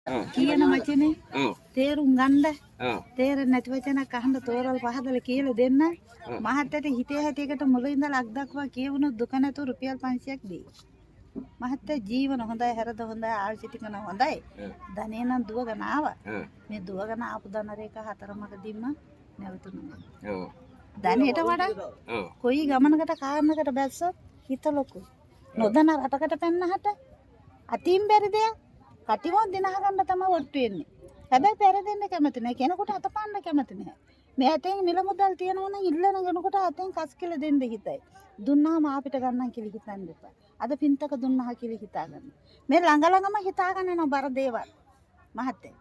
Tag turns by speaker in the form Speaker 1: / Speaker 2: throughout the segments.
Speaker 1: කියන වචනේ තේරුම් ගන්න තේරෙන්නේ නැති වචනක් අහන්න තෝරලා පහදලා කියලා දෙන්න මහත්තයට හිතේ හැටියකට මුල ඉඳලා අක් දක්වා කියවුණු දුක නැතුව රුපියල් 500ක් දෙයි. මහත්තයා ජීවන හොඳයි හැරද හොඳයි ආයුෂ ටික නම් හොඳයි. ධනේ නම් දුවගෙන ආවා. මේ දුවගෙන ආපු ධන රේඛ හතරමකදීම නැවතුණා. ඔව්. ධනෙට වඩා කොයි ගමනකට කාරණකට බැස්සොත් හිත ලොකුයි. නොදන්න රටකට පැන්නහට අතින් බැරි දෙයක් කටිමොත් දිනහ ගන්න තමයි ඔට්ටු වෙන්නේ. හැබැයි පෙරදෙන්න කැමති නැහැ. කෙනෙකුට අතපන්න කැමති නැහැ. මේ අතෙන් මිල මුදල් තියනවා නම් ඉල්ලන කෙනෙකුට අතෙන් කස් කියලා දෙන්න හිතයි. දුන්නාම අපිට ගන්නම් කියලා හිතන්න එපා. අද පින්තක දුන්නා කියලා හිතා ගන්න. මේ ළඟ ළඟම හිතා ගන්න නෝ බර දේවල්. මහත්තයා.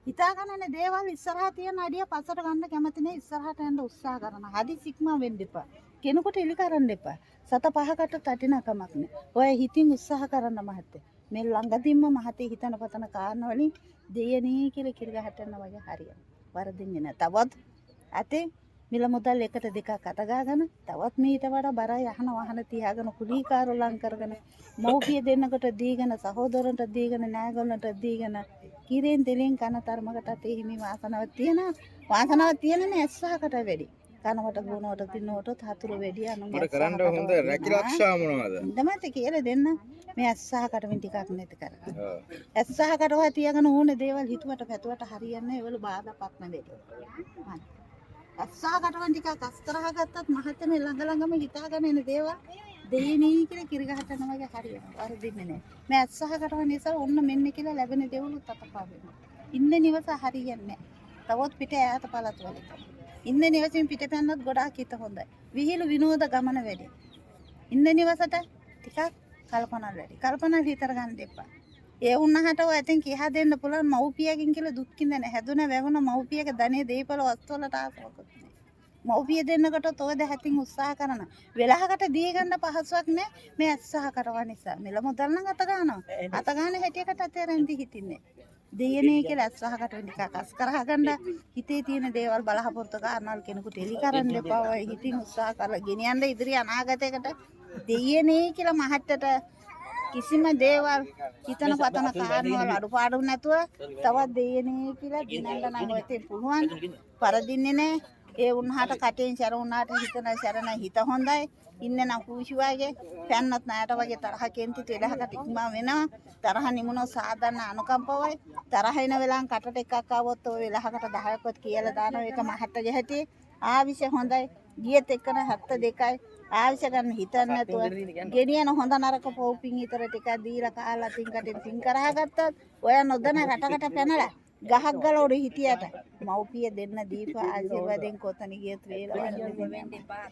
Speaker 1: හිතා ගන්නනේ දේවල් ඉස්සරහා තියෙන අඩිය පස්සට ගන්න කැමති නැහැ. ඉස්සරහට යන්න උත්සාහ කරන. හදිසික්ම වෙන්න එපා. කෙනෙකුට එලි කරන්න එපා. සත පහකට තටිනකමක් නෑ. ඔය හිතින් උත්සාහ කරන්න මහත්තයා. මේ ළඟදීම මහතේ හිතන පතන කාරණා වලින් දෙයනේ කියලා කිරගහට යන වගේ හරියන. වරදින්නේ නැහැ. තවත් ඇතේ මිල මුදල් එකට දෙකක් අත ගාගෙන තවත් මීට වඩා බරයි අහන වහන තියාගෙන කුලීකාරෝ ලං කරගෙන මෞපිය දෙන්නකට දීගෙන සහෝදරන්ට දීගෙන නෑගොල්ලන්ට දීගෙන කිරෙන් දෙලෙන් කන තරමකට තේ හිමි වාසනාවක් තියෙන ඇස්සහකට වැඩි. කනවට බොනවට තින්නවට හතුරු වැඩි අනුන්
Speaker 2: මට කරන්න හොඳ රැකිරක්ෂා මොනවද?
Speaker 1: ඉඳමත් කියලා දෙන්න මේ ඇස්සහකට වින් ටිකක් නැති කරගන්න. ඇස්සහකට ඔය තියාගෙන ඕනේ දේවල් හිතුවට පැතුවට හරියන්නේ ඒවල බාධාපත් නැදේ. ඇස්සහකට වන් ටිකක් අස්තරහ ගත්තත් මහත්ම ළඟ ළඟම හිතාගෙන එන දේවල් දෙයනේ කියලා කිරගහට යන වගේ හරියනවා. වරදින්නේ නැහැ. මේ ඇස්සහකට වන් නිසා ඔන්න මෙන්න කියලා ලැබෙන දේවලුත් අතපා වෙනවා. ඉන්න නිවස හරියන්නේ නැහැ. තවත් පිට ඈත පළත් වලට. ඉන්න නිවසින් පිට පැන්නත් ගොඩාක් හිත හොඳයි. විහිළු විනෝද ගමන වැඩි. ඉන්න නිවසට ටිකක් කල්පනා වැඩි. කල්පනා හිතර ගන්න එපා. ඒ වුණාට ඔය ඇතින් කියා දෙන්න පුළුවන් මව්පියකින් කියලා දුක්කින්ද නැහැ. හැදුන වැවුන මව්පියක ධනෙ දීපල වස්තු වලට ආසවකුත් නැහැ. මව්පිය දෙන්නකට තෝද හැතින් උත්සාහ කරන. වෙලහකට දී ගන්න පහසුවක් නැහැ. මේ උත්සාහ කරවා නිසා. මෙල මුදල් නම් අත ගන්නවා. අත ගන්න හැටියකට අතේරෙන්දි හිටින්නේ. දෙයනේ කියලා අස්සහකට ටිකක් අස් කරහ ගන්න හිතේ තියෙන දේවල් බලහපොරතු ගන්නවල් කෙනෙකුට එලි කරන්න එපා. ඔය හිතින් උත්සාහ කරලා ගෙනියන්න ඉදිරි අනාගතයකට දෙයනේ කියලා මහත්තයට කිසිම දේවල් හිතන පතන කාරණාවල් අඩුපාඩු නැතුව තවත් දෙයනේ කියලා දිනන්න නම් ඔයතේ පුළුවන්. පරදින්නේ නැහැ. ඒ වුණාට කටෙන් සැර වුණාට හිතන සැරන හිත හොඳයි. ඉන්නේ නම් කුෂුවාගේ පැන්නත් නැයට වගේ තරහ කෙන්ති තෙලහකට ඉක්මා වෙනවා. තරහ නිමුණෝ සාධන අනුකම්පාවයි. තරහ එන වෙලාවන් කටට එකක් ආවොත් ඔය වෙලහකට 10ක්වත් කියලා දානවා. ඒක මහත්තගේ හැටි ආවිෂ හොඳයි. ගියත් එක්කන 72යි. ආවිෂ ගන්න හිතන්නේ නැතුව ගෙනියන හොඳ නරක පොව්පින් ඊතර ටිකක් දීලා කාලා තින් කටින් තින් කරා ගත්තත් ඔය නොදන රටකට පැනලා ගහක් ගල උඩ හිටියට මව්පිය දෙන්න දීප ආශිර්වාදයෙන් කොතන ගියත් වේලා වෙන්න එපා.